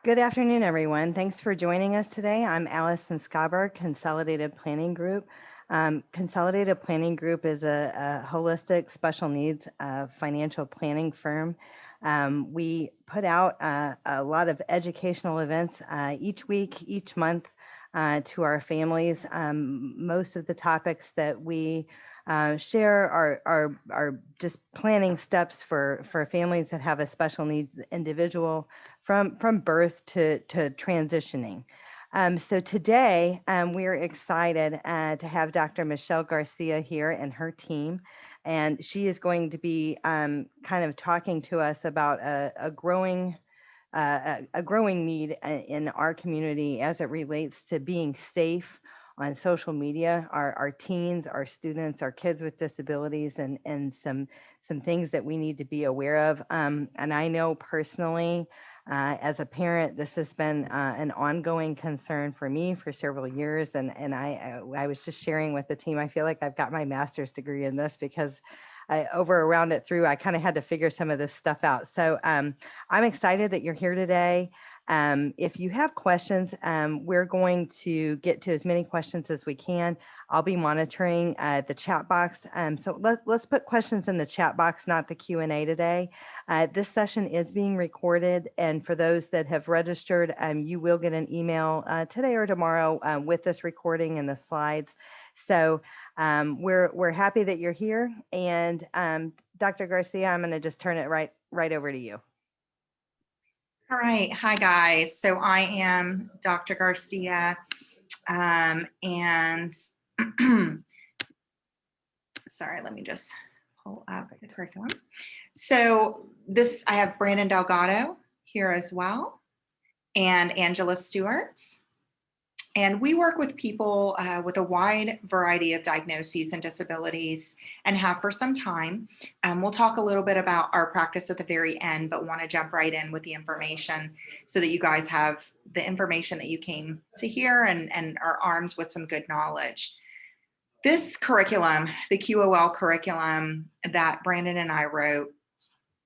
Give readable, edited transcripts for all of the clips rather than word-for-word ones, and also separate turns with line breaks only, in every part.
Good afternoon, everyone. Thanks for joining us today. I'm Allison Scaber, Consolidated Planning Group. Consolidated Planning Group is a holistic special needs financial planning firm. We put out a lot of educational events each week, each month to our families. Most of the topics that we share are just planning steps for families that have a special needs individual from birth to transitioning. So today we're excited to have Dr. Michelle Garcia here and her team, and she is going to be kind of talking to us about a growing need in our community as it relates to being safe on social media, our teens, our students, our kids with disabilities, and some things that we need to be aware of. And I know personally, as a parent, this has been an ongoing concern for me for several years. And I was just sharing with the team, I feel like I've got my master's degree in this because around it through, I kind of had to figure some of this stuff out. So I'm excited that you're here today. If you have questions, we're going to get to as many questions as we can. I'll be monitoring the chat box. So let's put questions in the chat box, not the Q&A today. This session is being recorded, and for those that have registered, you will get an email today or tomorrow with this recording and the slides. So we're happy that you're here, and Dr. Garcia, I'm going to just turn it right over to you.
All right. Hi, guys. So I am Dr. Garcia, and sorry, let me just pull up the curriculum. So I have Brandon Delgado here as well, and Angela Stewart. And we work with people with a wide variety of diagnoses and disabilities, and have for some time. We'll talk a little bit about our practice at the very end, but want to jump right in with the information so that you guys have the information that you came to hear and are armed with some good knowledge. This curriculum, the QOL curriculum that Brandon and I wrote,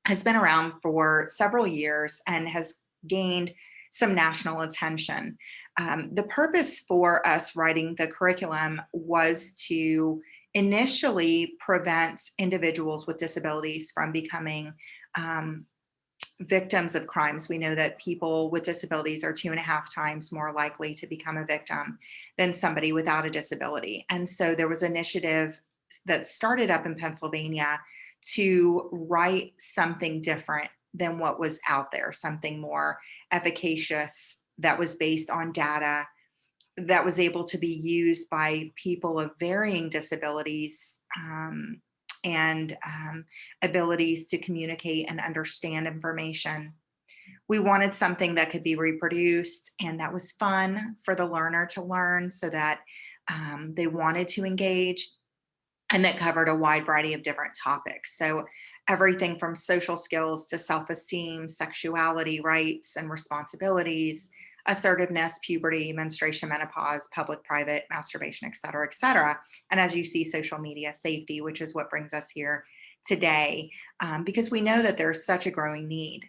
has been around for several years and has gained some national attention. The purpose for us writing the curriculum was to initially prevent individuals with disabilities from becoming victims of crimes. We know that people with disabilities are 2.5 times more likely to become a victim than somebody without a disability. And so there was an initiative that started up in Pennsylvania to write something different than what was out there, something more efficacious that was based on data, that was able to be used by people of varying disabilities and abilities to communicate and understand information. We wanted something that could be reproduced and that was fun for the learner to learn, so that they wanted to engage, and that covered a wide variety of different topics. So everything from social skills to self-esteem, sexuality, rights and responsibilities, assertiveness, puberty, menstruation, menopause, public, private, masturbation, et cetera, et cetera. And as you see, social media safety, which is what brings us here today, because we know that there's such a growing need.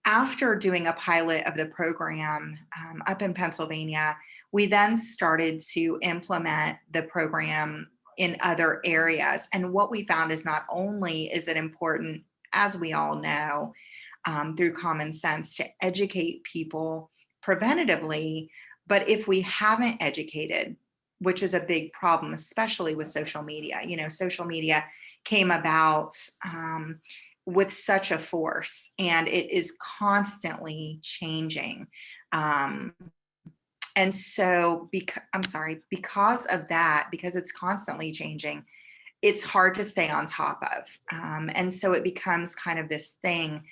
After doing a pilot of the program up in Pennsylvania, we then started to implement the program in other areas. And what we found is not only is it important, as we all know, through common sense, to educate people preventatively, but if we haven't educated, which is a big problem, especially with social media. You know, social media came about with such a force, and it is constantly changing. And so, because of that, because it's constantly changing, it's hard to stay on top of. And so it becomes kind of this thing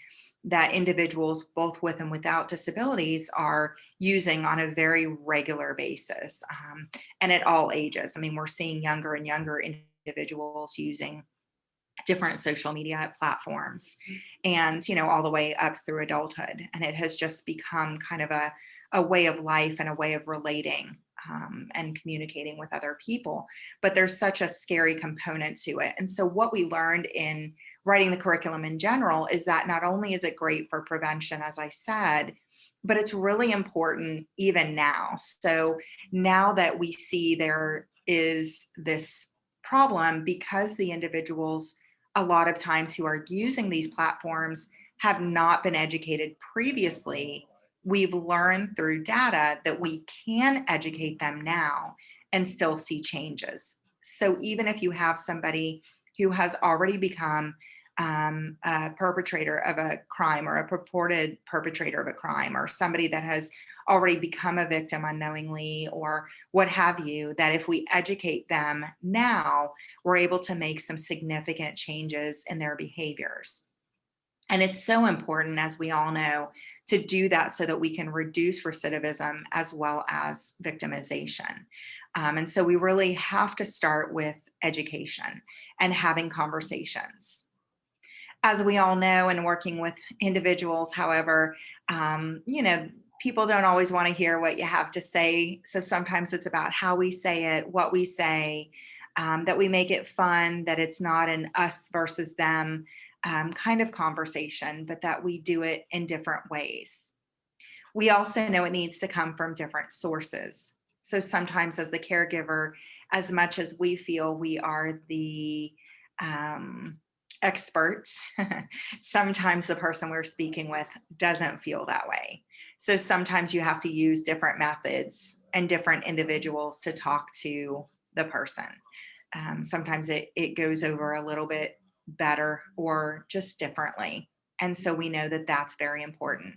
that individuals, both with and without disabilities, are using on a very regular basis, and at all ages. I mean, we're seeing younger and younger individuals using different social media platforms, and all the way up through adulthood. And it has just become kind of a way of life and a way of relating and communicating with other people. But there's such a scary component to it. And so what we learned in writing the curriculum in general is that not only is it great for prevention, as I said, but it's really important even now. So now that we see there is this problem because the individuals a lot of times who are using these platforms have not been educated previously, we've learned through data that we can educate them now and still see changes. So even if you have somebody who has already become a perpetrator of a crime or a purported perpetrator of a crime or somebody that has already become a victim unknowingly or what have you, that if we educate them now, we're able to make some significant changes in their behaviors. And it's so important, as we all know, to do that so that we can reduce recidivism as well as victimization. And so we really have to start with education and having conversations. As we all know, and working with individuals, however, people don't always want to hear what you have to say. So sometimes it's about how we say it, what we say, that we make it fun, that it's not an us versus them kind of conversation, but that we do it in different ways. We also know it needs to come from different sources. So sometimes, as the caregiver, as much as we feel we are the experts, sometimes the person we're speaking with doesn't feel that way. So sometimes you have to use different methods and different individuals to talk to the person. Sometimes it goes over a little bit better or just differently. And so we know that that's very important.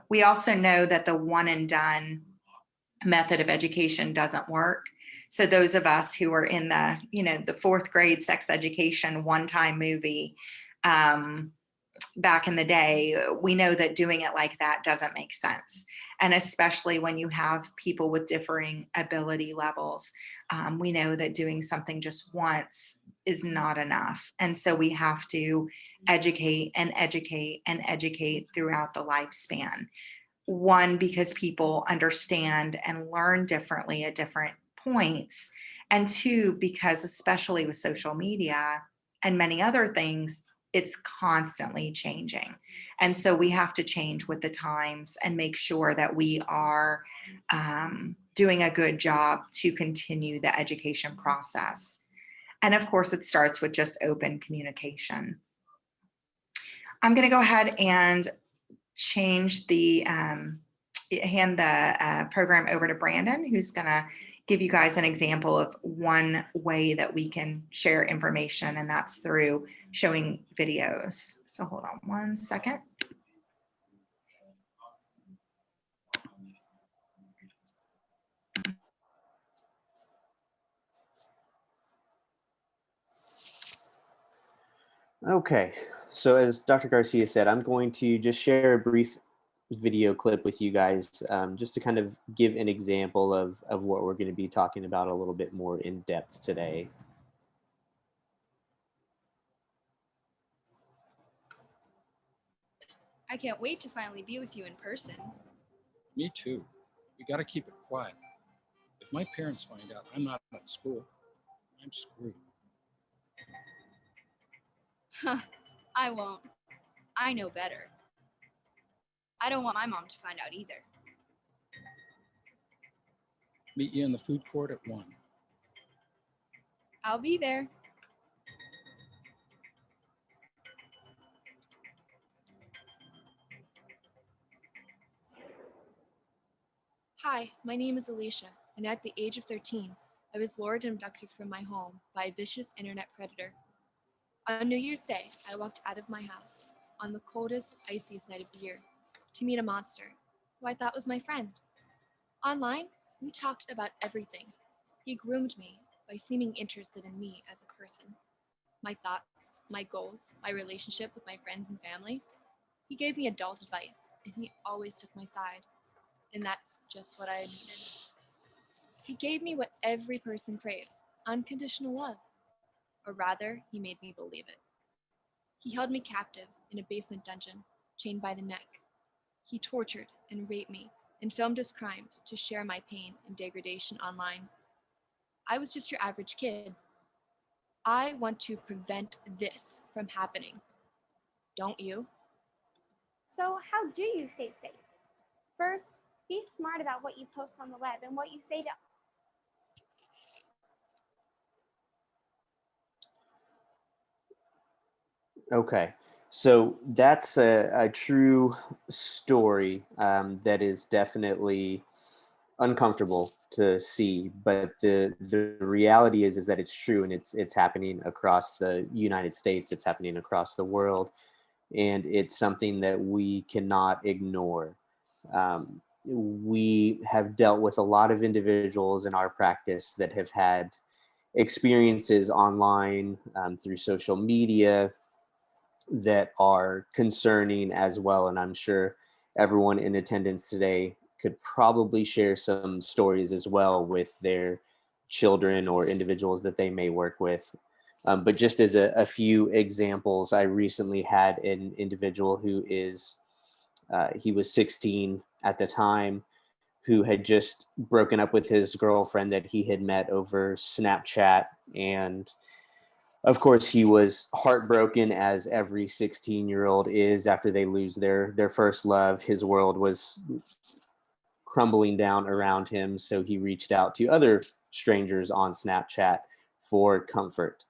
We also know that the one and done method of education doesn't work. So those of us who are in the fourth grade sex education one-time movie back in the day, we know that doing it like that doesn't make sense. And especially when you have people with differing ability levels, we know that doing something just once is not enough. And so we have to educate and educate and educate throughout the lifespan. One, because people understand and learn differently at different points. And two, because especially with social media and many other things, it's constantly changing. And so we have to change with the times and make sure that we are doing a good job to continue the education process. And of course, it starts with just open communication. I'm going to go ahead and change hand the program over to Brandon, who's going to give you guys an example of one way that we can share information, and that's through showing videos. So hold on one second.
Okay, so as Dr. Garcia said, I'm going to just share a brief video clip with you guys just to kind of give an example of what we're going to be talking about a little bit more in depth today.
I can't wait to finally be with you in person.
Me too. We gotta keep it quiet. If my parents find out I'm not at school, I'm screwed.
Huh, I won't. I know better. I don't want my mom to find out either.
Meet you in the food court at 1.
I'll be there. Hi, my name is Alicia, and at the age of 13, I was lured and abducted from my home by a vicious internet predator. On New Year's Day, I walked out of my house on the coldest, iciest night of the year to meet a monster who I thought was my friend. Online, we talked about everything. He groomed me by seeming interested in me as a person, my thoughts, my goals, my relationship with my friends and family. He gave me adult advice, and he always took my side. And that's just what I needed. He gave me what every person craves, unconditional love. Or rather, he made me believe it. He held me captive in a basement dungeon, chained by the neck. He tortured and raped me and filmed his crimes to share my pain and degradation online. I was just your average kid. I want to prevent this from happening. Don't you?
So how do you stay safe? First, be smart about what you post on the web and what you say to.
Okay, so that's a true story that is definitely uncomfortable to see, but the reality is that it's true, and it's happening across the United States. It's happening across the world, and it's something that we cannot ignore. We have dealt with a lot of individuals in our practice that have had experiences online through social media that are concerning as well. And I'm sure everyone in attendance today could probably share some stories as well with their children or individuals that they may work with. But just as a few examples, I recently had an individual who he was 16 at the time, who had just broken up with his girlfriend that he had met over Snapchat. And of course, he was heartbroken, as every 16-year-old is after they lose their first love. His world was crumbling down around him, so he reached out to other strangers on Snapchat for comfort.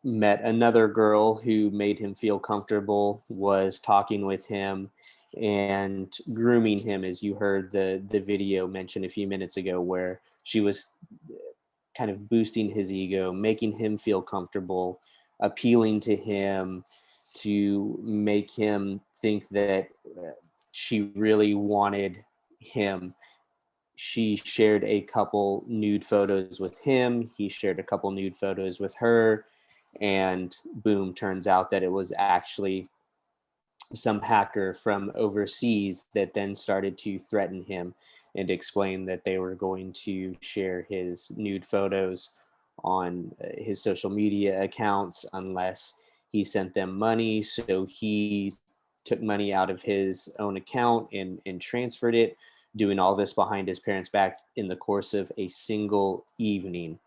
Met another girl who made him feel comfortable, was talking with him and grooming him, as you heard the video mentioned a few minutes ago, where she was kind of boosting his ego, making him feel comfortable, appealing to him to make him think that she really wanted him. She shared a couple nude photos with him. He shared a couple nude photos with her. And boom, turns out that it was actually some hacker from overseas that then started to threaten him and explain that they were going to share his nude photos on his social media accounts unless he sent them money. So he took money out of his own account and transferred it, doing all this behind his parents' back in the course of a single evening.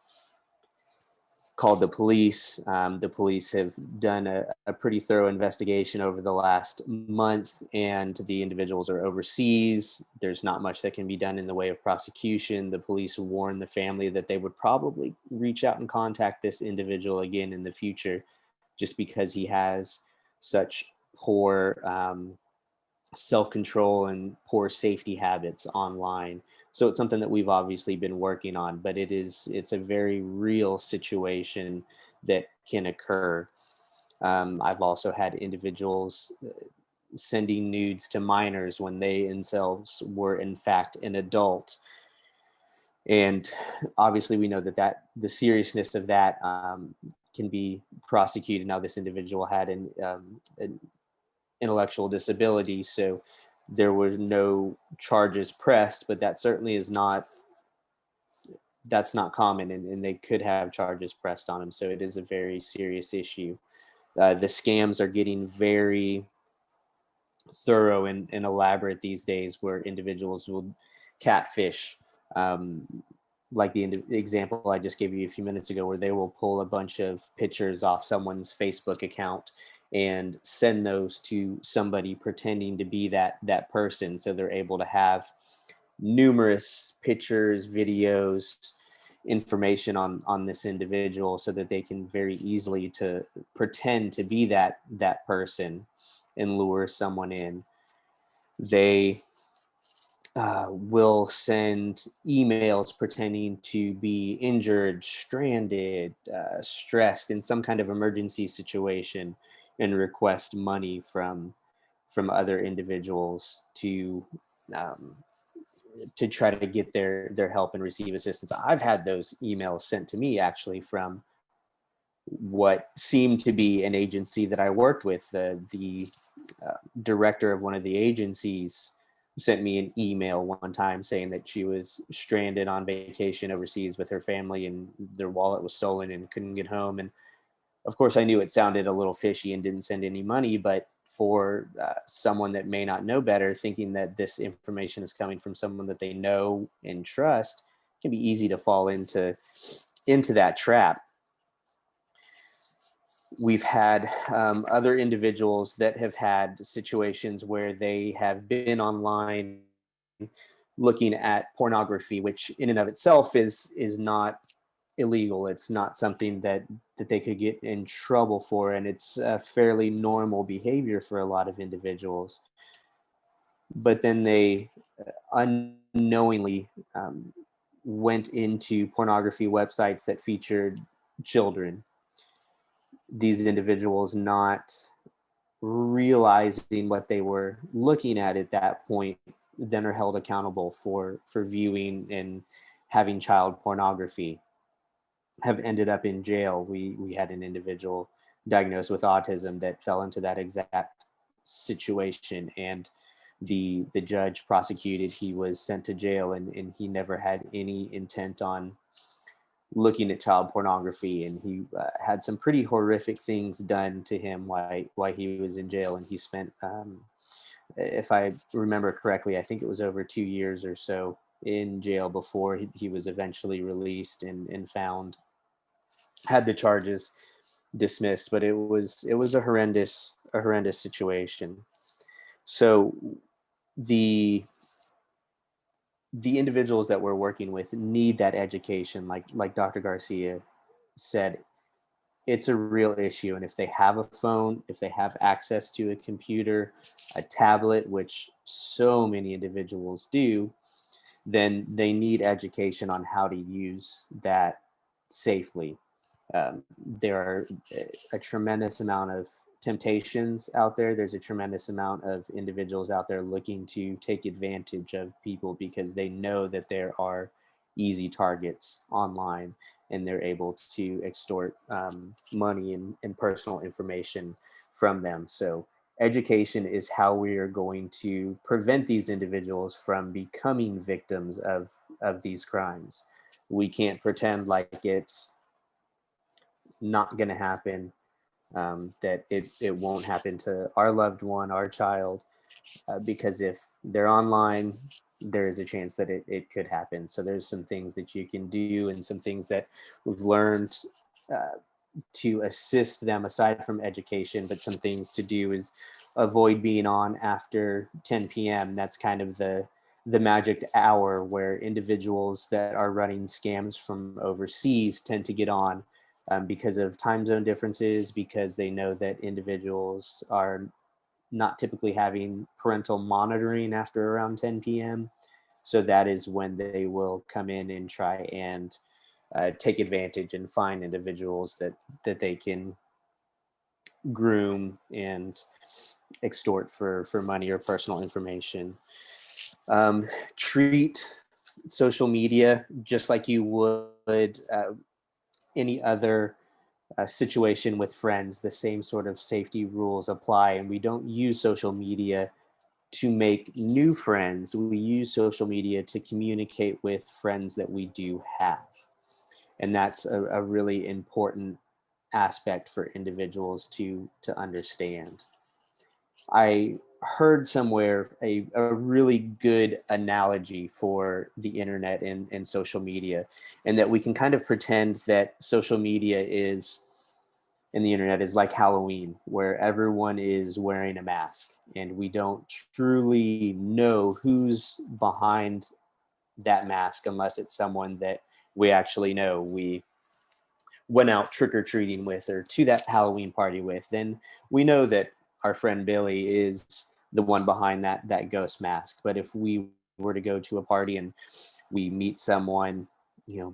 Called the police. The police have done a pretty thorough investigation over the last month, and the individuals are overseas. There's not much that can be done in the way of prosecution. The police warned the family that they would probably reach out and contact this individual again in the future, just because he has such poor self-control and poor safety habits online. So it's something that we've obviously been working on, but it's a very real situation that can occur. I've also had individuals sending nudes to minors when they themselves were in fact an adult. And obviously we know that the seriousness of that can be prosecuted. Now this individual had an intellectual disability, so there were no charges pressed, but that certainly that's not common, and they could have charges pressed on them. So it is a very serious issue. The scams are getting very thorough and elaborate these days, where individuals will catfish, um, like the example I just gave you a few minutes ago, where they will pull a bunch of pictures off someone's Facebook account and send those to somebody pretending to be that person. So they're able to have numerous pictures, videos, information on this individual, so that they can very easily to pretend to be that person and lure someone in. They will send emails pretending to be injured, stranded, stressed in some kind of emergency situation, and request money from other individuals um, to try to get their help and receive assistance. I've had those emails sent to me actually from what seemed to be an agency that I worked with. The director of one of the agencies sent me an email one time saying that she was stranded on vacation overseas with her family, and their wallet was stolen and couldn't get home. And of course, I knew it sounded a little fishy and didn't send any money, but for someone that may not know better, thinking that this information is coming from someone that they know and trust, it can be easy to fall into that trap. We've had other individuals that have had situations where they have been online looking at pornography, which in and of itself is not illegal. It's not something that they could get in trouble for, and it's a fairly normal behavior for a lot of individuals. But then they unknowingly went into pornography websites that featured children. These individuals not realizing what they were looking at that point then are held accountable for viewing and having child pornography, have ended up in jail. We had an individual diagnosed with autism that fell into that exact situation, and the judge prosecuted. He was sent to jail, and he never had any intent on looking at child pornography, and he had some pretty horrific things done to him while he was in jail. And he spent if I remember correctly, I think it was over 2 years or so in jail before he was eventually released and found, had the charges dismissed. But it was a horrendous situation. So the the individuals that we're working with need that education, like Dr. Garcia said. It's a real issue, and if they have a phone, if they have access to a computer, a tablet, which so many individuals do, then they need education on how to use that safely. There are a tremendous amount of temptations out there. There's a tremendous amount of individuals out there looking to take advantage of people because they know that there are easy targets online, and they're able to extort money and personal information from them. So education is how we are going to prevent these individuals from becoming victims of these crimes. We can't pretend like it's not going to happen, that it won't happen to our loved one, our child, because if they're online, there is a chance that it could happen. So there's some things that you can do, and some things that we've learned uh, to assist them aside from education. But some things to do is avoid being on after 10 p.m. That's kind of the magic hour where individuals that are running scams from overseas tend to get on, because of time zone differences, because they know that individuals are not typically having parental monitoring after around 10 p.m. So that is when they will come in and try and take advantage and find individuals that they can groom and extort for money or personal information. Treat social media just like you would any other situation with friends. The same sort of safety rules apply, and we don't use social media to make new friends. We use social media to communicate with friends that we do have. And that's a really important aspect for individuals to understand. I heard somewhere a really good analogy for the internet and social media, and that we can kind of pretend that social media is, and the internet is like Halloween, where everyone is wearing a mask, and we don't truly know who's behind that mask unless it's someone that we actually know. We went out trick or treating with, or to that Halloween party with, then we know that our friend Billy is the one behind that ghost mask. But if we were to go to a party and we meet someone,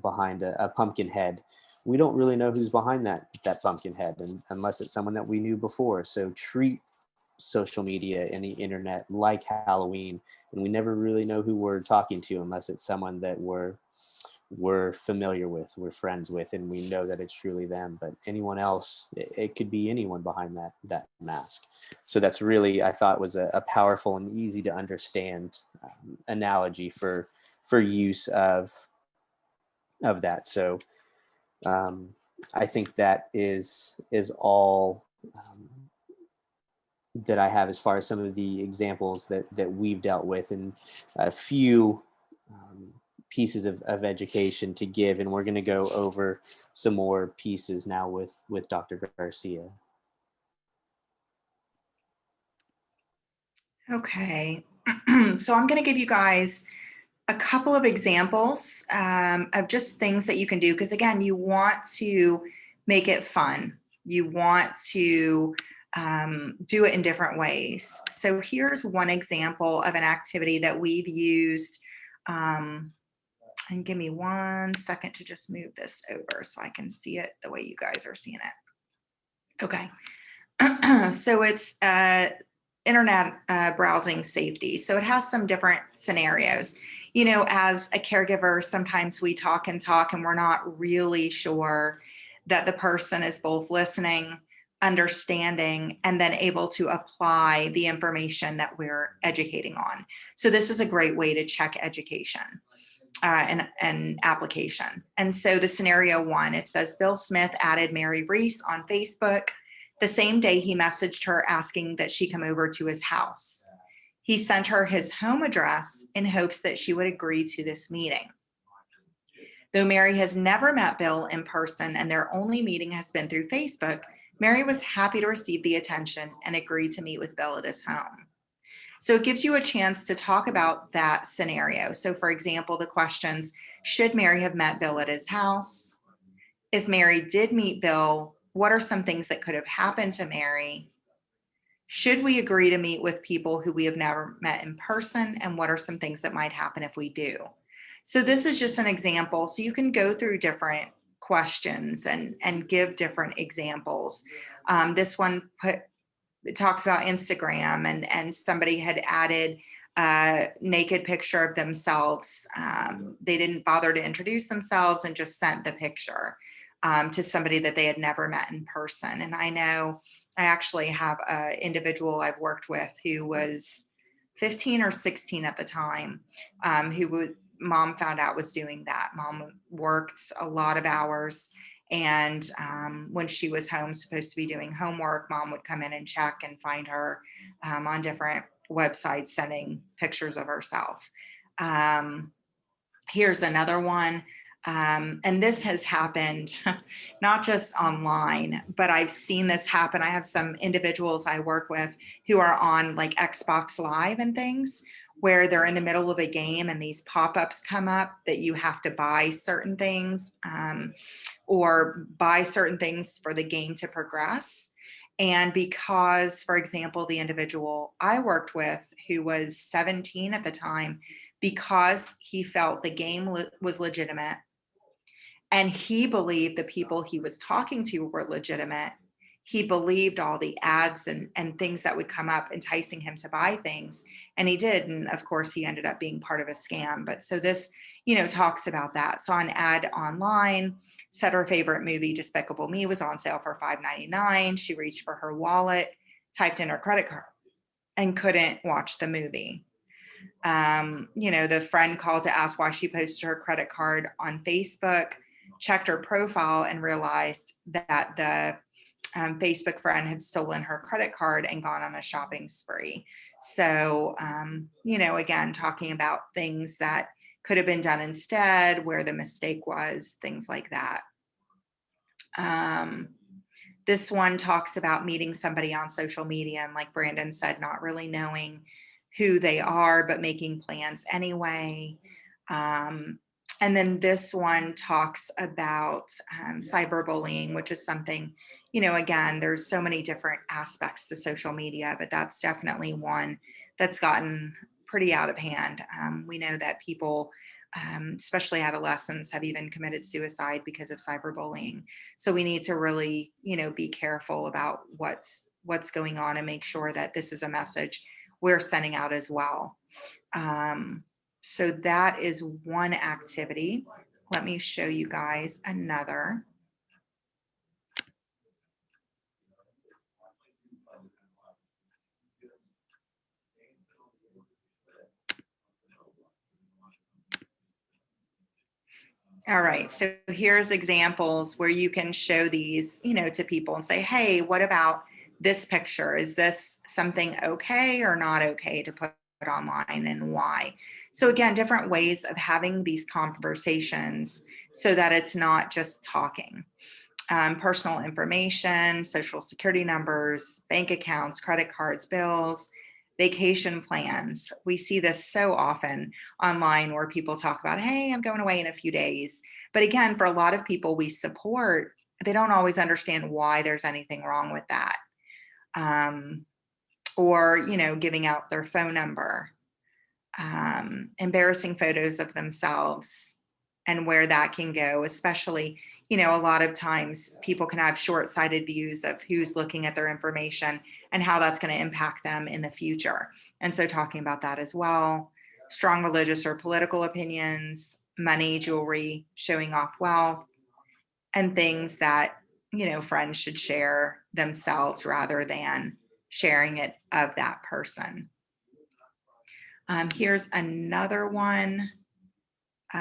behind a pumpkin head, we don't really know who's behind that pumpkin head, and unless it's someone that we knew before. So treat social media and the internet like Halloween, and we never really know who we're talking to unless it's someone that we're familiar with, we're friends with, and we know that it's truly them. But anyone else, it could be anyone behind that mask. So that's really, I thought, was a powerful and easy to understand analogy for use of that. So um, I think that is all that I have as far as some of the examples that we've dealt with, and a few pieces of education to give, and we're going to go over some more pieces now with Dr. Garcia.
Okay, so I'm going to give you guys a couple of examples of just things that you can do, because again, you want to make it fun. You want to do it in different ways. So here's one example of an activity that we've used. And give me 1 second to just move this over so I can see it the way you guys are seeing it. Okay. So it's internet browsing safety. So it has some different scenarios. You know, as a caregiver, sometimes we talk and we're not really sure that the person is both listening, understanding, and then able to apply the information that we're educating on. So this is a great way to check education and application. And so the scenario 1, it says Bill Smith added Mary Reese on Facebook. The same day he messaged her asking that she come over to his house. He sent her his home address in hopes that she would agree to this meeting. Though Mary has never met Bill in person and their only meeting has been through Facebook, Mary was happy to receive the attention and agreed to meet with Bill at his home. So it gives you a chance to talk about that scenario. So for example, the questions, should Mary have met Bill at his house? If Mary did meet Bill, what are some things that could have happened to Mary? Should we agree to meet with people who we have never met in person? And what are some things that might happen if we do? So this is just an example. So you can go through different questions and give different examples. This one it talks about Instagram, and somebody had added a naked picture of themselves. They didn't bother to introduce themselves and just sent the picture to somebody that they had never met in person. And I know I actually have an individual I've worked with who was 15 or 16 at the time, mom found out was doing that. Mom worked a lot of hours. And when she was home, supposed to be doing homework, mom would come in and check and find her on different websites sending pictures of herself. Here's another one. And this has happened not just online, but I've seen this happen. I have some individuals I work with who are on like Xbox Live and things, where they're in the middle of a game and these pop-ups come up that you have to buy certain things or buy certain things for the game to progress. And because, for example, the individual I worked with who was 17 at the time, because he felt the game was legitimate and he believed the people he was talking to were legitimate, he believed all the ads and things that would come up enticing him to buy things. And he did. And of course, he ended up being part of a scam. But so this, talks about that. So on Ad Online, said her favorite movie, Despicable Me, was on sale for $5.99. She reached for her wallet, typed in her credit card, and couldn't watch the movie. The friend called to ask why she posted her credit card on Facebook, checked her profile and realized that the Facebook friend had stolen her credit card and gone on a shopping spree. So, again, talking about things that could have been done instead, where the mistake was, things like that. This one talks about meeting somebody on social media and, like Brandon said, not really knowing who they are, but making plans anyway. And then this one talks about cyberbullying, which is something, again, there's so many different aspects to social media, but that's definitely one that's gotten pretty out of hand. We know that people, especially adolescents, have even committed suicide because of cyberbullying. So we need to really, be careful about what's going on and make sure that this is a message we're sending out as well. So that is one activity. Let me show you guys another. All right, so here's examples where you can show these, to people and say, hey, what about this picture? Is this something okay or not okay to put online and why. So again, different ways of having these conversations so that it's not just talking. Personal information, social security numbers, bank accounts, credit cards, bills, vacation plans. We see this so often online where people talk about, hey, I'm going away in a few days. But again, for a lot of people we support, they don't always understand why there's anything wrong with that. Or, giving out their phone number, embarrassing photos of themselves and where that can go, especially, a lot of times people can have short-sighted views of who's looking at their information and how that's going to impact them in the future. And so talking about that as well, strong religious or political opinions, money, jewelry, showing off wealth, and things that, friends should share themselves rather than sharing it of that person. Here's another one.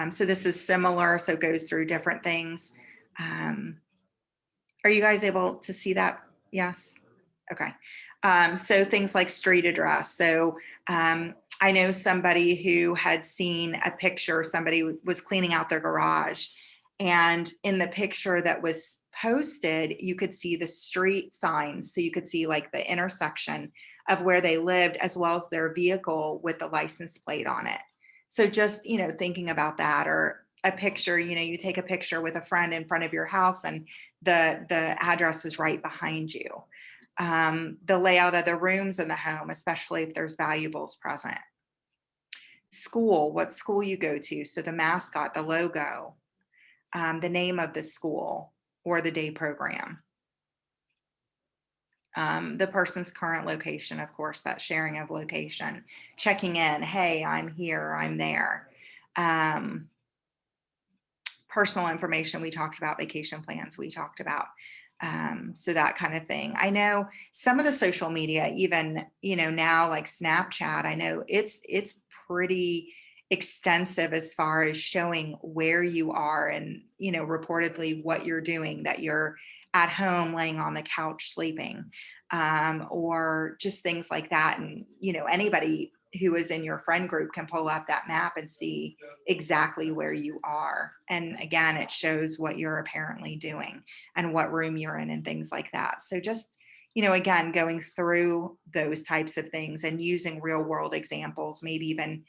So this is similar, so it goes through different things. Are you guys able to see that? Yes? Okay. So things like street address. So I know somebody who had seen a picture, somebody was cleaning out their garage, and in the picture that was posted, you could see the street signs. So you could see like the intersection of where they lived, as well as their vehicle with the license plate on it. So just, thinking about that, or a picture, you take a picture with a friend in front of your house and the address is right behind you. The layout of the rooms in the home, especially if there's valuables present. School, what school you go to. So the mascot, the logo, the name of the school or the day program. The person's current location, of course, that sharing of location, checking in, hey, I'm here, I'm there. Personal information, we talked about, vacation plans, we talked about. So that kind of thing. I know some of the social media, even, now like Snapchat, I know it's pretty extensive as far as showing where you are and, reportedly what you're doing, that you're at home laying on the couch sleeping, or just things like that. And, anybody who is in your friend group can pull up that map and see exactly where you are. And again, it shows what you're apparently doing and what room you're in and things like that. So just, again, going through those types of things and using real world examples, maybe even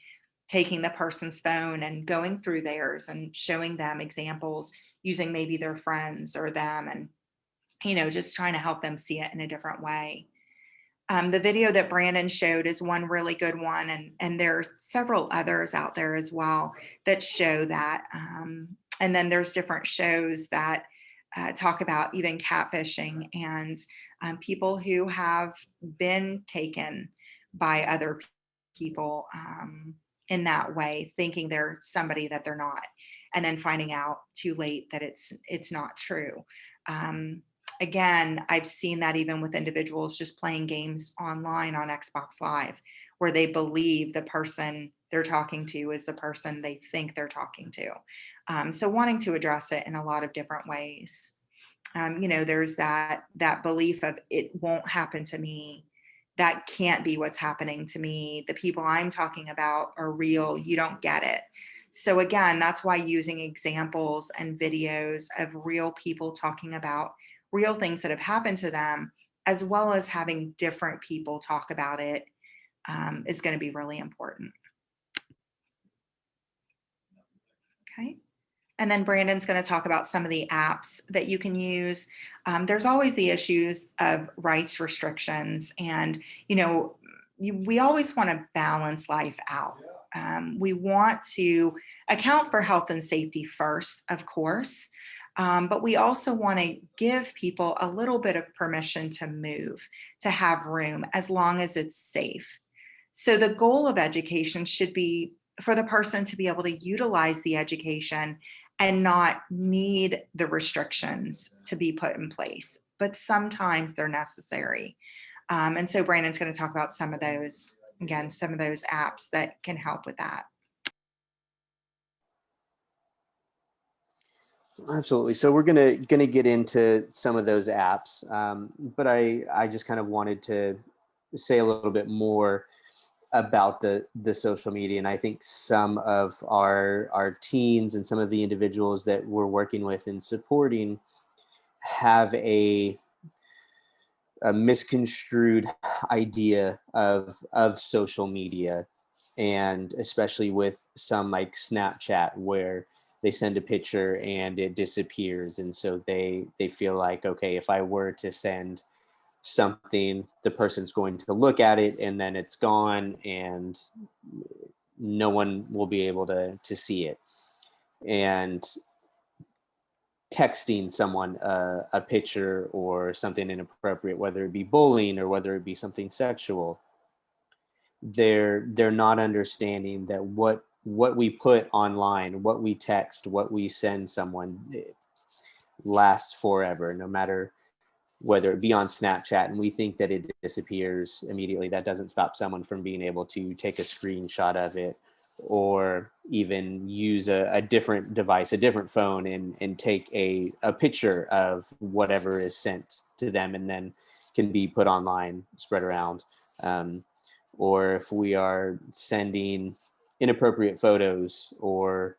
taking the person's phone and going through theirs and showing them examples using maybe their friends or them, and, just trying to help them see it in a different way. The video that Brandon showed is one really good one, and there's several others out there as well that show that. And then there's different shows that talk about even catfishing and people who have been taken by other people in that way, thinking they're somebody that they're not, and then finding out too late that it's not true. Again, I've seen that even with individuals just playing games online on Xbox Live, where they believe the person they're talking to is the person they think they're talking to. So wanting to address it in a lot of different ways. There's that belief of it won't happen to me. That can't be what's happening to me. The people I'm talking about are real. You don't get it. So again, that's why using examples and videos of real people talking about real things that have happened to them, as well as having different people talk about it, is going to be really important. Okay. And then Brandon's going to talk about some of the apps that you can use. There's always the issues of rights restrictions, and, we always want to balance life out. We want to account for health and safety first, of course. But we also want to give people a little bit of permission to move, to have room, as long as it's safe. So the goal of education should be for the person to be able to utilize the education and not need the restrictions to be put in place. But sometimes they're necessary. And so Brandon's going to talk about some of those, again, some of those apps that can help with that.
Absolutely. So we're gonna get into some of those apps, but I just kind of wanted to say a little bit more about the social media. And I think some of our teens and some of the individuals that we're working with and supporting have a misconstrued idea of social media, and especially with some like Snapchat, where they send a picture and it disappears, and so they feel like, okay, if I were to send something, the person's going to look at it and then it's gone and no one will be able to see it. And texting someone a picture or something inappropriate, whether it be bullying or whether it be something sexual, they're not understanding that what we put online, what we text, what we send someone, it lasts forever, no matter whether it be on Snapchat and we think that it disappears immediately. That doesn't stop someone from being able to take a screenshot of it, or even use a different device, a different phone, and take a picture of whatever is sent to them, and then can be put online, spread around. Or if we are sending inappropriate photos or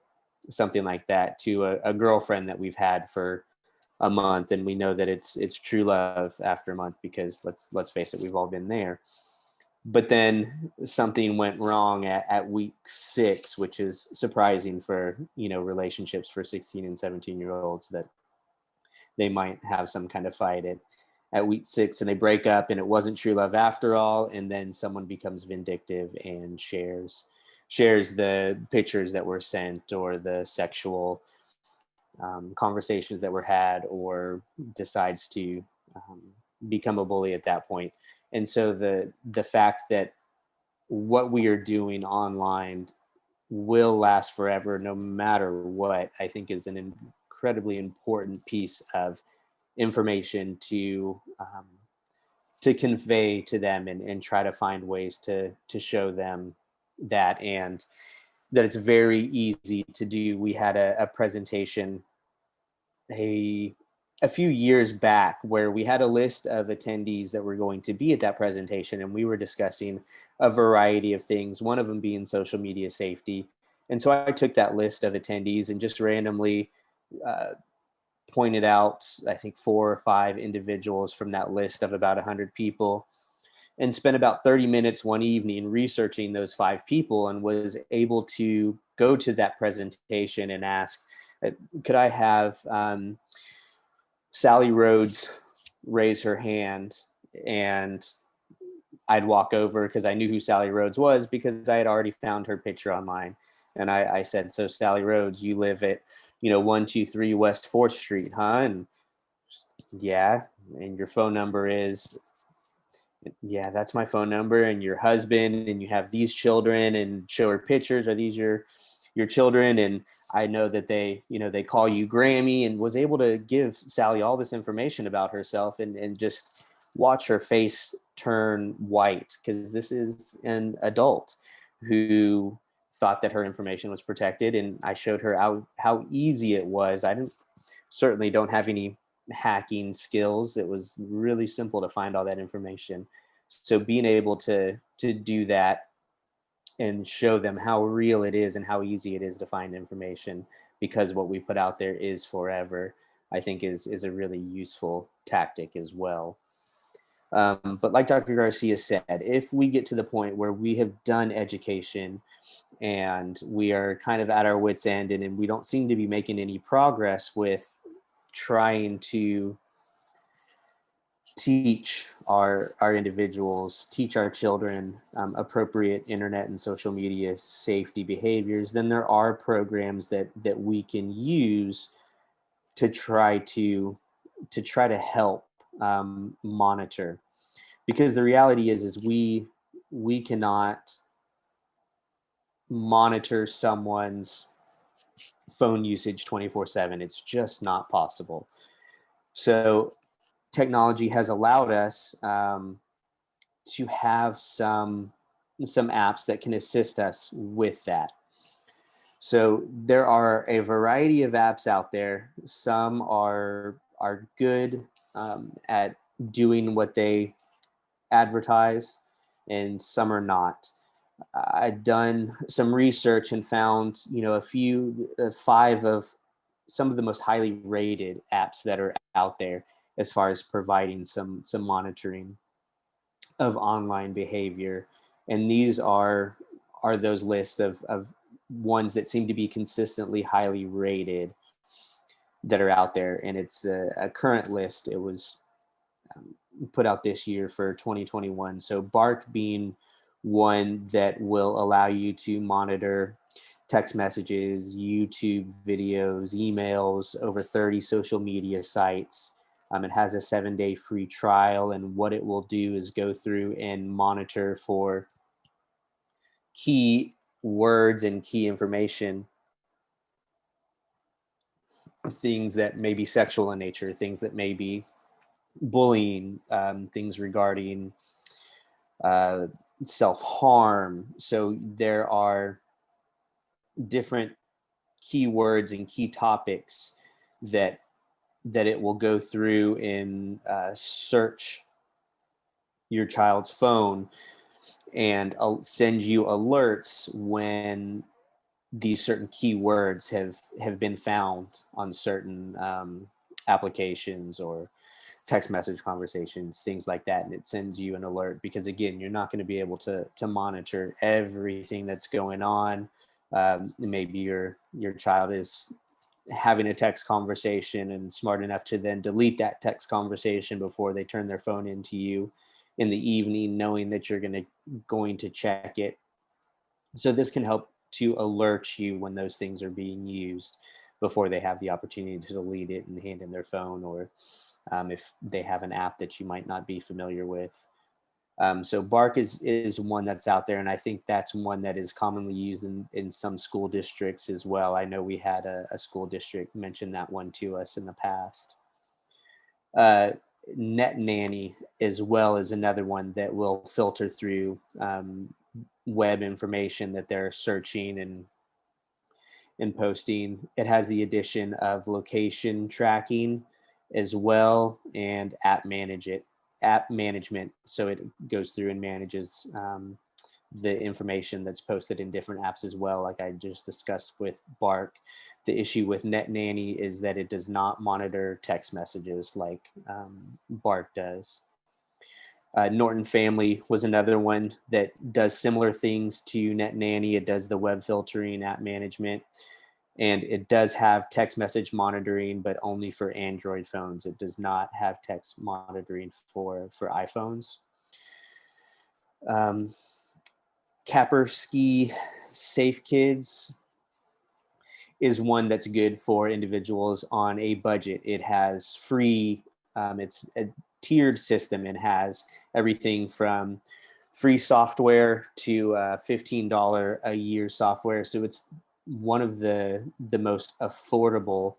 something like that to a girlfriend that we've had for a month, and we know that it's true love after a month, because let's face it, we've all been there. But then something went wrong at week 6, which is surprising for, relationships for 16 and 17-year olds, that they might have some kind of fight at week 6 and they break up and it wasn't true love after all. And then someone becomes vindictive and shares the pictures that were sent, or the sexual conversations that were had, or decides to become a bully at that point. And so the fact that what we are doing online will last forever, no matter what, I think is an incredibly important piece of information to convey to them, and try to find ways to show them that, and that it's very easy to do. We had a presentation a few years back where we had a list of attendees that were going to be at that presentation, and we were discussing a variety of things, one of them being social media safety. And so I took that list of attendees and just randomly uh, pointed out, I think, 4 or 5 individuals from that list of about 100 people, and spent about 30 minutes one evening researching those 5 people, and was able to go to that presentation and ask, could I have Sally Rhodes raise her hand? And I'd walk over, because I knew who Sally Rhodes was, because I had already found her picture online. And I said, so Sally Rhodes, you live at 123 West 4th Street, huh? And yeah. And your phone number is, yeah, that's my phone number. And your husband, and you have these children, and show her pictures. Are these your children? And I know that they call you Grammy, and was able to give Sally all this information about herself, and just watch her face turn white, because this is an adult who thought that her information was protected. And I showed her how easy it was. I certainly don't have any hacking skills. It was really simple to find all that information. So being able to do that and show them how real it is and how easy it is to find information, because what we put out there is forever, I think is a really useful tactic as well. But like Dr. Garcia said, if we get to the point where we have done education and we are kind of at our wits' end, and we don't seem to be making any progress with trying to teach our individuals, teach our children appropriate internet and social media safety behaviors, then there are programs that we can use to try to help monitor. Because the reality is we cannot monitor someone's phone usage 24/7. It's just not possible. So technology has allowed us to have some apps that can assist us with that. So there are a variety of apps out there. Some are good at doing what they advertise, and some are not. I'd done some research and found, five of some of the most highly rated apps that are out there as far as providing some monitoring of online behavior. And these are those lists of ones that seem to be consistently highly rated that are out there. And it's a current list. It was put out this year for 2021. So Bark being one that will allow you to monitor text messages, YouTube videos, emails, over 30 social media sites. It has a 7-day free trial, and what it will do is go through and monitor for key words and key information, things that may be sexual in nature, things that may be bullying, things regarding self-harm. So there are different keywords and key topics that it will go through and search your child's phone and send you alerts when these certain keywords have been found on certain applications or text message conversations, things like that. And it sends you an alert because, again, you're not going to be able to monitor everything that's going on. Maybe your child is having a text conversation and smart enough to then delete that text conversation before they turn their phone into you in the evening, knowing that you're going to check it. So this can help to alert you when those things are being used before they have the opportunity to delete it and hand in their phone, or if they have an app that you might not be familiar with. So Bark is one that's out there, and I think that's one that is commonly used in some school districts as well. I know we had a school district mention that one to us in the past. Net Nanny as well is another one that will filter through web information that they're searching and posting. It has the addition of location tracking as well, and app management. So it goes through and manages the information that's posted in different apps as well, like I just discussed with Bark. The issue with Net Nanny is that it does not monitor text messages like Bark does. Norton Family was another one that does similar things to Net Nanny. It does the web filtering, app management, and it does have text message monitoring, but only for Android phones. It does not have text monitoring for iPhones. Kaspersky Safe Kids is one that's good for individuals on a budget. It has free, it's a tiered system and has everything from free software to $15 a year software. So it's one of the most affordable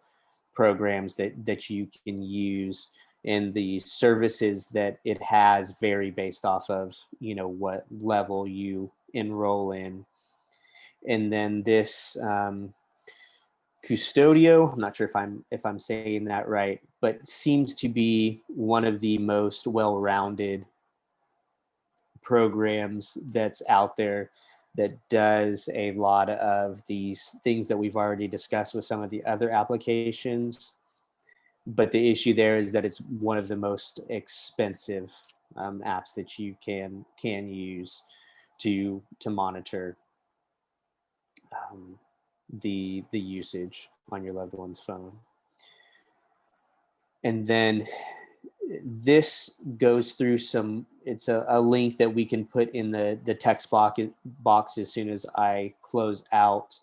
programs that you can use, and the services that it has vary based off of what level you enroll in. And then this Custodio, I'm not sure if I'm saying that right, but seems to be one of the most well-rounded programs that's out there that does a lot of these things that we've already discussed with some of the other applications. But the issue there is that it's one of the most expensive apps that you can use to monitor the usage on your loved one's phone. And then this goes through it's a link that we can put in the text box as soon as I close out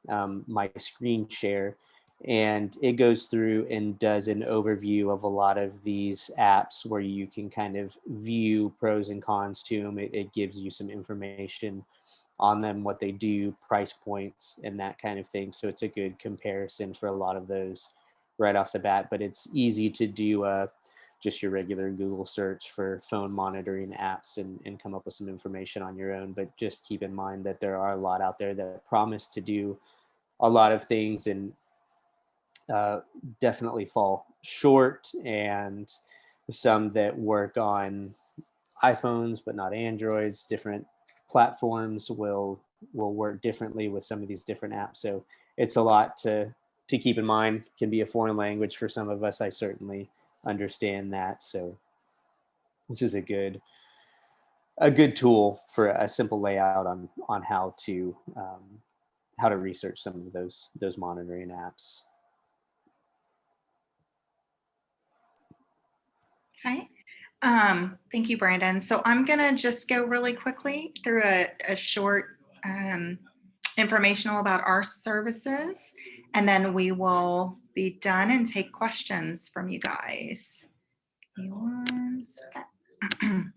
my screen share. And it goes through and does an overview of a lot of these apps where you can kind of view pros and cons to them. It gives you some information on them, what they do, price points, and that kind of thing. So it's a good comparison for a lot of those right off the bat. But it's easy to do just your regular Google search for phone monitoring apps and come up with some information on your own. But just keep in mind that there are a lot out there that promise to do a lot of things and definitely fall short, and some that work on iPhones but not Androids, different platforms will work differently with some of these different apps. So it's a lot to keep in mind. It can be a foreign language for some of us. I certainly understand that. So this is a good tool for a simple layout on how to research some of those monitoring apps.
Okay. Thank you, Brandon. So I'm going to just go really quickly through a short informational about our services, and then we will be done and take questions from you guys. Give me one second.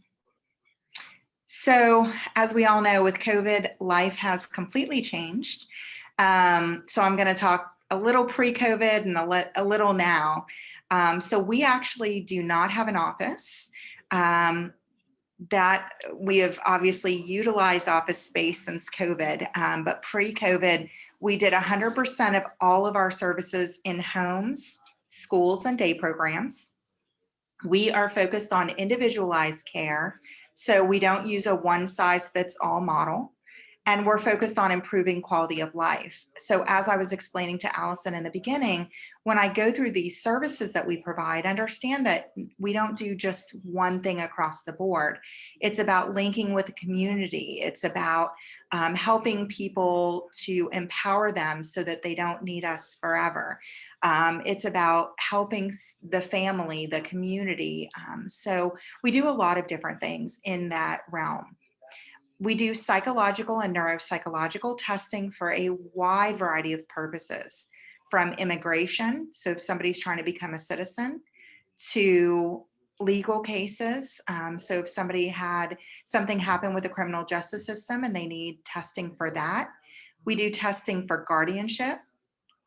So as we all know, with COVID, life has completely changed. So I'm going to talk a little pre-COVID and a little now. So we actually do not have an office. That we have obviously utilized office space since COVID, but pre-COVID, we did 100% of all of our services in homes, schools, and day programs. We are focused on individualized care, so we don't use a one-size-fits-all model. And we're focused on improving quality of life. So as I was explaining to Allison in the beginning, when I go through these services that we provide, understand that we don't do just one thing across the board. It's about linking with the community. It's about helping people to empower them so that they don't need us forever. It's about helping the family, the community. So we do a lot of different things in that realm. We do psychological and neuropsychological testing for a wide variety of purposes, from immigration, so if somebody's trying to become a citizen, to legal cases. So if somebody had something happen with the criminal justice system and they need testing for that. We do testing for guardianship,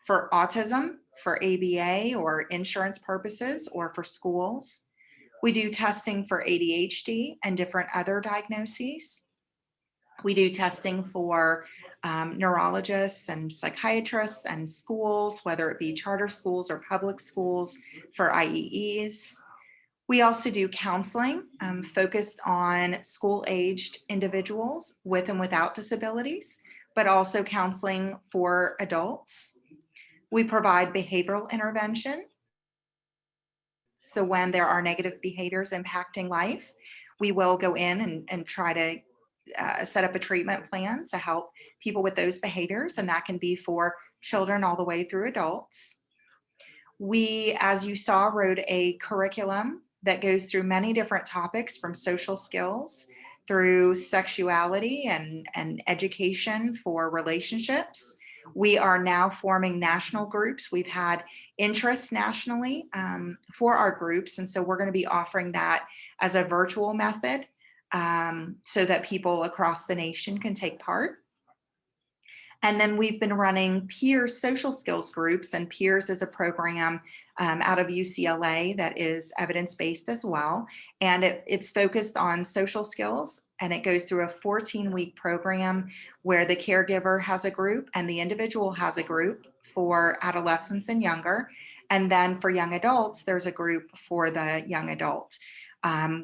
for autism, for ABA or insurance purposes, or for schools. We do testing for ADHD and different other diagnoses. We do testing for neurologists and psychiatrists and schools, whether it be charter schools or public schools, for IEEs. We also do counseling focused on school-aged individuals with and without disabilities, but also counseling for adults. We provide behavioral intervention. So when there are negative behaviors impacting life, we will go in and try to set up a treatment plan to help people with those behaviors, and that can be for children all the way through adults. We, as you saw, wrote a curriculum that goes through many different topics, from social skills through sexuality and education for relationships. We are now forming national groups. We've had interest nationally for our groups, and so we're going to be offering that as a virtual method, so that people across the nation can take part. And then we've been running peers social skills groups, and peers is a program out of UCLA that is evidence-based as well. And it's focused on social skills, and it goes through a 14-week program where the caregiver has a group and the individual has a group for adolescents and younger. And then for young adults, there's a group for the young adult.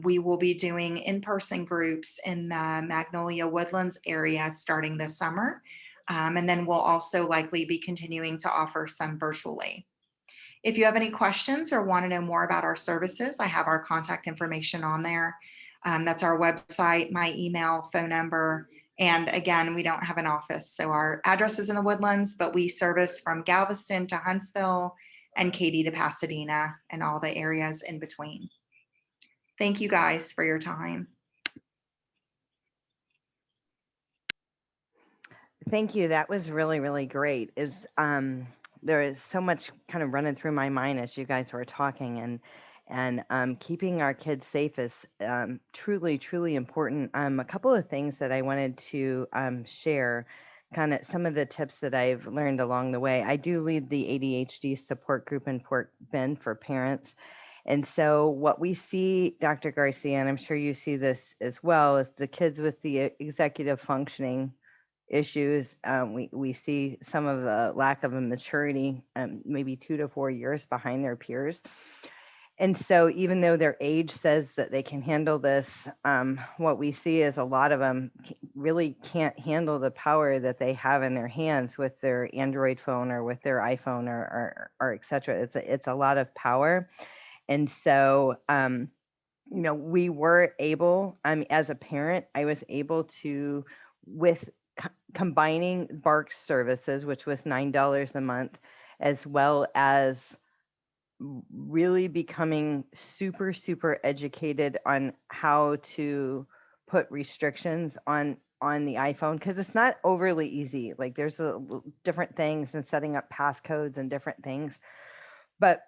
We will be doing in-person groups in the Magnolia Woodlands area starting this summer. And then we'll also likely be continuing to offer some virtually. If you have any questions or want to know more about our services, I have our contact information on there. That's our website, my email, phone number. And again, we don't have an office. So our address is in the Woodlands, but we service from Galveston to Huntsville and Katy to Pasadena and all the areas in between. Thank you guys for your time.
Thank you. That was really, really great. There is so much kind of running through my mind as you guys were talking, and keeping our kids safe is truly, truly important. A couple of things that I wanted to share, kind of some of the tips that I've learned along the way. I do lead the ADHD support group in Fort Bend for parents. And so what we see, Dr. Garcia, and I'm sure you see this as well, is the kids with the executive functioning issues. We see some of the lack of a maturity, maybe 2 to 4 years behind their peers. And so even though their age says that they can handle this, what we see is a lot of them really can't handle the power that they have in their hands with their Android phone or with their iPhone or et cetera. It's a lot of power. And so, we were able, as a parent, I was able to, with combining Bark's services, which was $9 a month, as well as really becoming super, super educated on how to put restrictions on the iPhone, because it's not overly easy. Like there's different things and setting up passcodes and different things. But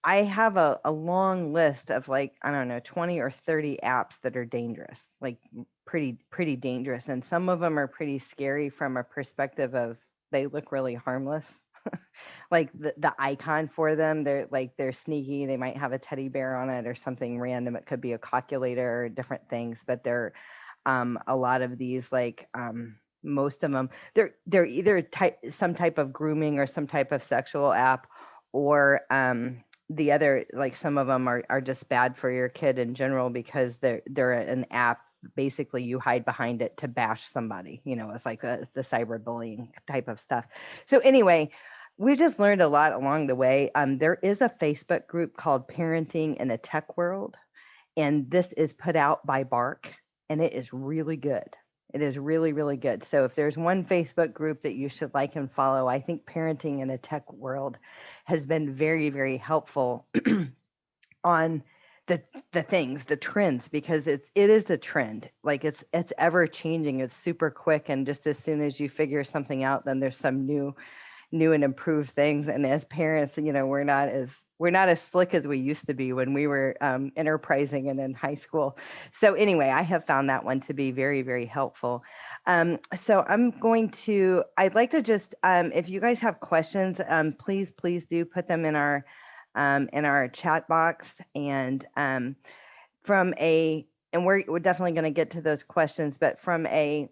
I have a long list of, like, I don't know, 20 or 30 apps that are dangerous, like pretty dangerous. And some of them are pretty scary from a perspective of they look really harmless. Like the icon for them, they're sneaky. They might have a teddy bear on it or something random. It could be a calculator or different things, but they're a lot of these, like, most of them, they're either some type of grooming or some type of sexual app, or the other, like, some of them are just bad for your kid in general, because they're an app. Basically you hide behind it to bash somebody. It's like the cyberbullying type of stuff. So anyway, we just learned a lot along the way. There is a Facebook group called Parenting in a Tech World, and this is put out by Bark, and it is really good. It is really, really good. So if there's one Facebook group that you should like and follow, I think Parenting in a Tech World has been very, very helpful on the trends, because it is a trend. Like it's ever changing. It's super quick, and just as soon as you figure something out, then there's some new and improved things. And as parents, we're not as slick as we used to be when we were enterprising and in high school. So anyway, I have found that one to be very, very helpful. So I'd like to just, if you guys have questions, please do put them in our chat box. And we're definitely going to get to those questions, but from a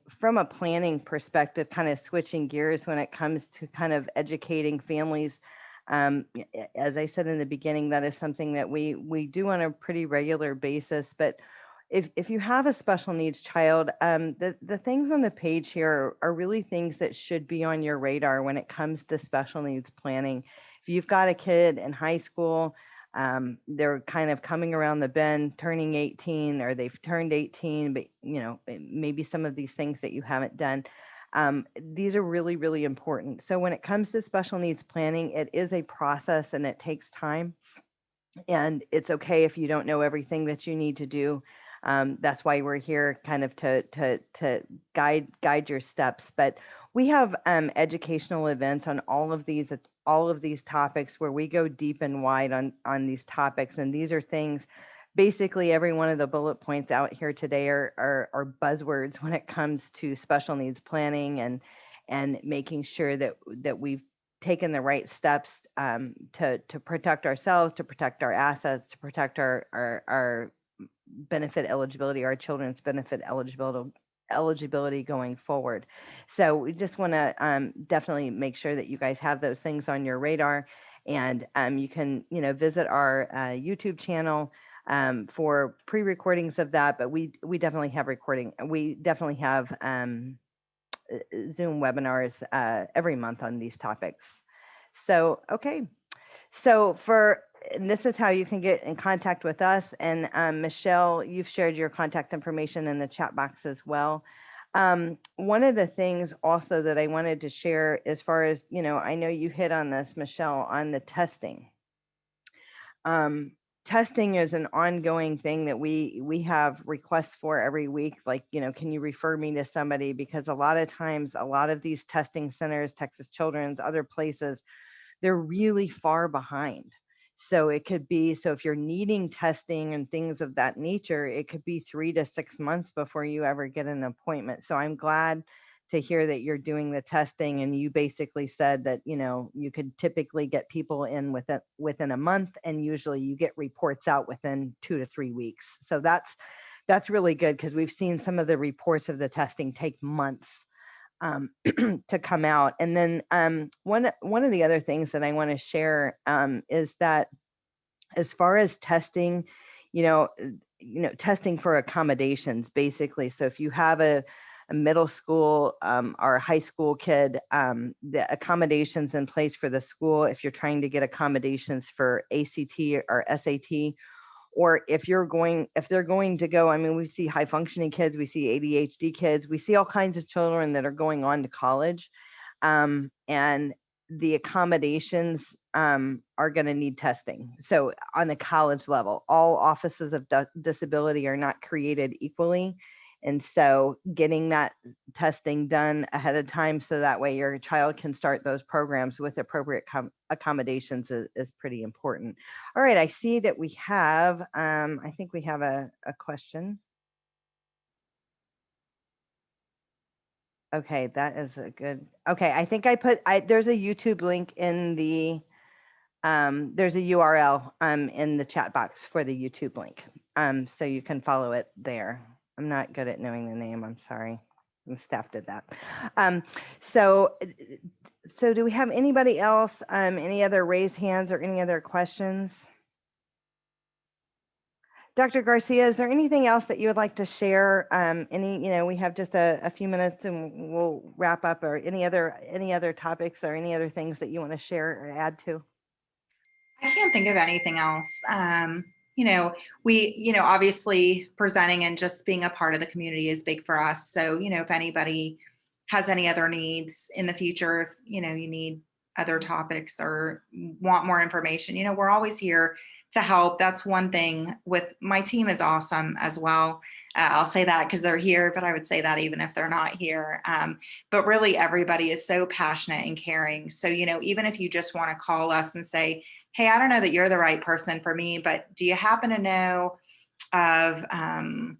planning perspective, kind of switching gears when it comes to kind of educating families, as I said in the beginning, that is something that we do on a pretty regular basis. But if you have a special needs child, the things on the page here are really things that should be on your radar when it comes to special needs planning. If you've got a kid in high school, they're kind of coming around the bend, turning 18, or they've turned 18, but maybe some of these things that you haven't done. These are really, really important. So when it comes to special needs planning, it is a process and it takes time. And it's okay if you don't know everything that you need to do. That's why we're here, kind of to guide your steps. But we have educational events on all of these topics, where we go deep and wide on these topics. And these are things, basically every one of the bullet points out here today are buzzwords when it comes to special needs planning and making sure that we've taken the right steps to protect ourselves, to protect our assets, to protect our benefit eligibility, our children's benefit eligibility going forward. So we just want to definitely make sure that you guys have those things on your radar. And you can visit our YouTube channel for pre-recordings of that. But we definitely have Zoom webinars every month on these topics. So, okay. So and this is how you can get in contact with us. And Michelle, you've shared your contact information in the chat box as well. One of the things also that I wanted to share, as far as, I know you hit on this, Michelle, on the testing. Testing is an ongoing thing that we have requests for every week. Like, can you refer me to somebody? Because a lot of times, a lot of these testing centers, Texas Children's, other places, they're really far behind. So it could be, so if you're needing testing and things of that nature, it could be 3 to 6 months before you ever get an appointment. So I'm glad to hear that you're doing the testing, and you basically said that you could typically get people in within a month, and usually you get reports out within 2 to 3 weeks. So that's really good, because we've seen some of the reports of the testing take months to come out. And then one of the other things that I want to share is that As far as testing, you know, testing for accommodations, basically. So if you have a middle school or a high school kid, the accommodations in place for the school, if you're trying to get accommodations for ACT or SAT, or if they're going to go, I mean, we see high functioning kids, we see ADHD kids, we see all kinds of children that are going on to college. And the accommodations are going to need testing. So on the college level, all offices of disability are not created equally. And so getting that testing done ahead of time so that way your child can start those programs with appropriate accommodations is pretty important. All right, I see that we have, I think we have a question. Okay, that is a good, okay, I think there's a YouTube link in the, there's a URL in the chat box for the YouTube link. So you can follow it there. I'm not good at knowing the name, I'm sorry. The staff did that. So do we have anybody else, any other raised hands or any other questions? Dr. Garcia, is there anything else that you would like to share? We have just a few minutes and we'll wrap up, or any other topics or any other things that you want to share or add to?
I can't think of anything else. We, obviously presenting and just being a part of the community is big for us. So, if anybody has any other needs in the future, if, you need other topics or want more information, we're always here to help. That's one thing with my team is awesome as well. I'll say that because they're here, but I would say that even if they're not here. But really everybody is so passionate and caring. So, even if you just want to call us and say, hey, I don't know that you're the right person for me, but do you happen to know of an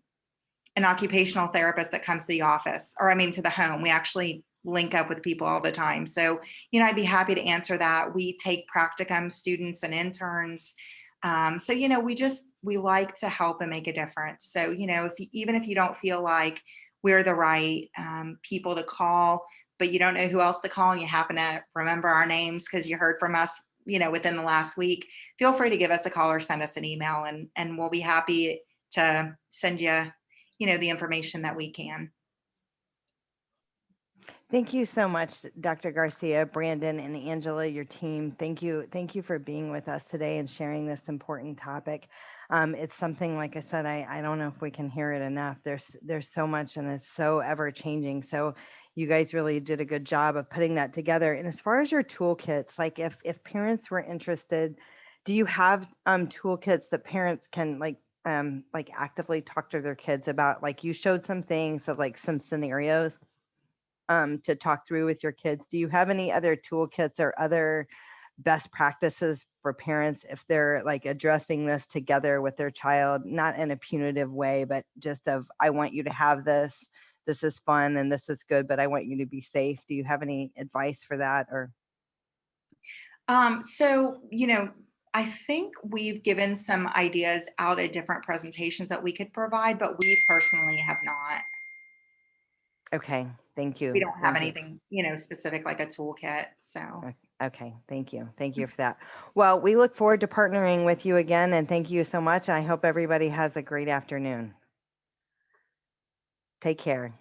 occupational therapist that comes to the office, or to the home? We actually link up with people all the time. So, I'd be happy to answer that. We take practicum students and interns. So, we like to help and make a difference. So, even if you don't feel like we're the right people to call, but you don't know who else to call and you happen to remember our names because you heard from us, within the last week, feel free to give us a call or send us an email, and we'll be happy to send you, the information that we can.
Thank you so much, Dr. Garcia, Brandon, and Angela, your team. Thank you for being with us today and sharing this important topic. It's something, like I said, I don't know if we can hear it enough. There's so much, and it's so ever changing. So you guys really did a good job of putting that together. And as far as your toolkits, like if parents were interested, do you have toolkits that parents can like actively talk to their kids about? Like you showed some things of like some scenarios to talk through with your kids. Do you have any other toolkits or other best practices for parents if they're like addressing this together with their child, not in a punitive way, but just of, I want you to have this, this is fun and this is good, but I want you to be safe. Do you have any advice for that? Or
So, I think we've given some ideas out at different presentations that we could provide, but we personally have not.
okay, thank you.
We don't have
Thank you.
anything, specific like a toolkit. So
Okay, thank you. Thank you for that. Well, we look forward to partnering with you again, and thank you so much. I hope everybody has a great afternoon. Take care.